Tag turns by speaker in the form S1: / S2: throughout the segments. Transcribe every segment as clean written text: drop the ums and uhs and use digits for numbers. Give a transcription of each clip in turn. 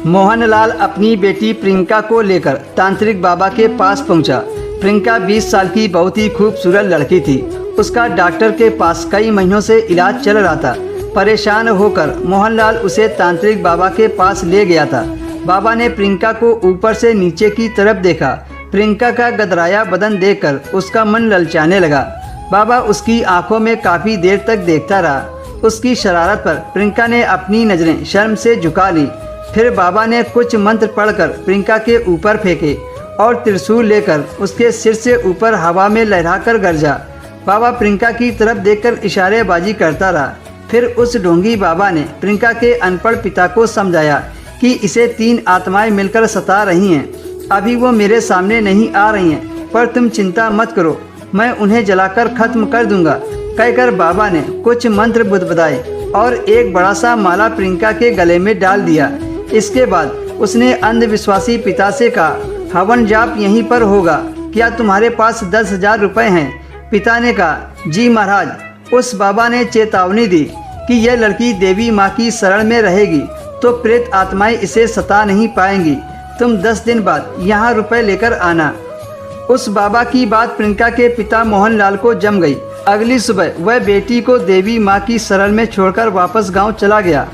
S1: मोहनलाल अपनी बेटी प्रियंका को लेकर तांत्रिक बाबा के पास पहुंचा। प्रियंका 20 साल की बहुत ही खूबसूरत लड़की थी। उसका डॉक्टर के पास कई महीनों से इलाज चल रहा था। परेशान होकर मोहनलाल उसे तांत्रिक बाबा के पास ले गया था। बाबा ने प्रियंका को ऊपर से नीचे की तरफ देखा। प्रियंका का गदराया बदन देखकर उसका मन ललचाने लगा। बाबा उसकी आंखों में काफ़ी देर तक देखता रहा। उसकी शरारत पर प्रियंका ने अपनी नज़रें शर्म से झुका ली। फिर बाबा ने कुछ मंत्र पढ़कर प्रियंका के ऊपर फेंके और त्रिशूल लेकर उसके सिर से ऊपर हवा में लहराकर गरजा। बाबा प्रियंका की तरफ देखकर इशारेबाजी करता रहा। फिर उस ढोंगी बाबा ने प्रियंका के अनपढ़ पिता को समझाया कि इसे 3 आत्माएं मिलकर सता रही हैं। अभी वो मेरे सामने नहीं आ रही हैं, पर तुम चिंता मत करो, मैं उन्हें जलाकर खत्म कर दूंगा। कहकर बाबा ने कुछ मंत्र बुदबुदाए और एक बड़ा सा माला प्रियंका के गले में डाल दिया। इसके बाद उसने अंधविश्वासी पिता से कहा, हवन जाप यहीं पर होगा, क्या तुम्हारे पास 10,000 रुपये हैं? पिता ने कहा, जी महाराज। उस बाबा ने चेतावनी दी कि यह लड़की देवी माँ की शरण में रहेगी तो प्रेत आत्माएं इसे सता नहीं पाएंगी। तुम 10 दिन बाद यहाँ रुपए लेकर आना। उस बाबा की बात प्रियंका के पिता मोहनलाल को जम गई। अगली सुबह वह बेटी को देवी माँ की शरण में छोड़कर वापस गांव चला गया।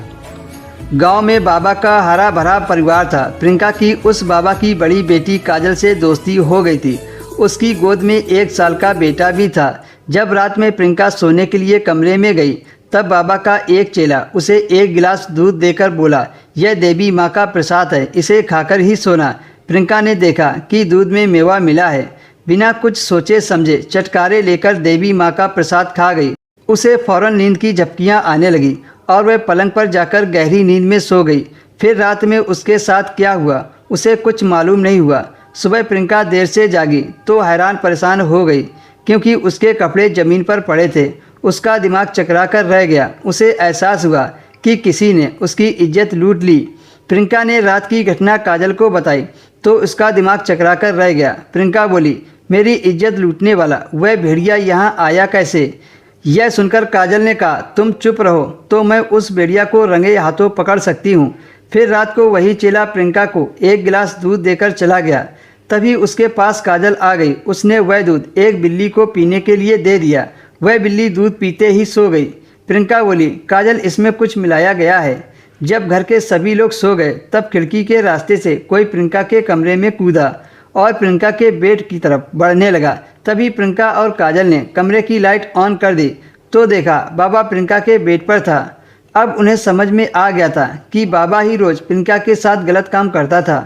S1: गांव में बाबा का हरा भरा परिवार था। प्रियंका की उस बाबा की बड़ी बेटी काजल से दोस्ती हो गई थी। उसकी गोद में 1 साल का बेटा भी था। जब रात में प्रियंका सोने के लिए कमरे में गई तब बाबा का एक चेला उसे 1 गिलास दूध देकर बोला, यह देवी माँ का प्रसाद है, इसे खाकर ही सोना। प्रियंका ने देखा कि दूध में मेवा मिला है। बिना कुछ सोचे समझे चटकारे लेकर देवी माँ का प्रसाद खा गई। उसे फौरन नींद की झपकियाँ आने लगी और वह पलंग पर जाकर गहरी नींद में सो गई। फिर रात में उसके साथ क्या हुआ उसे कुछ मालूम नहीं हुआ। सुबह प्रियंका देर से जागी तो हैरान परेशान हो गई क्योंकि उसके कपड़े ज़मीन पर पड़े थे। उसका दिमाग चकरा कर रह गया। उसे एहसास हुआ कि किसी ने उसकी इज्जत लूट ली। प्रियंका ने रात की घटना काजल को बताई तो उसका दिमाग चकरा कर रह गया। प्रियंका बोली, मेरी इज्जत लूटने वाला वह भेड़िया यहाँ आया कैसे? यह सुनकर काजल ने कहा, तुम चुप रहो तो मैं उस भेड़िया को रंगे हाथों पकड़ सकती हूँ। फिर रात को वही चेला प्रियंका को 1 गिलास दूध देकर चला गया। तभी उसके पास काजल आ गई। उसने वह दूध एक बिल्ली को पीने के लिए दे दिया। वह बिल्ली दूध पीते ही सो गई। प्रियंका बोली, काजल इसमें कुछ मिलाया गया है। जब घर के सभी लोग सो गए तब खिड़की के रास्ते से कोई प्रियंका के कमरे में कूदा और प्रियंका के बेड की तरफ बढ़ने लगा। तभी प्रियंका और काजल ने कमरे की लाइट ऑन कर दी तो देखा बाबा प्रियंका के बेड पर था। अब उन्हें समझ में आ गया था कि बाबा ही रोज़ प्रियंका के साथ गलत काम करता था।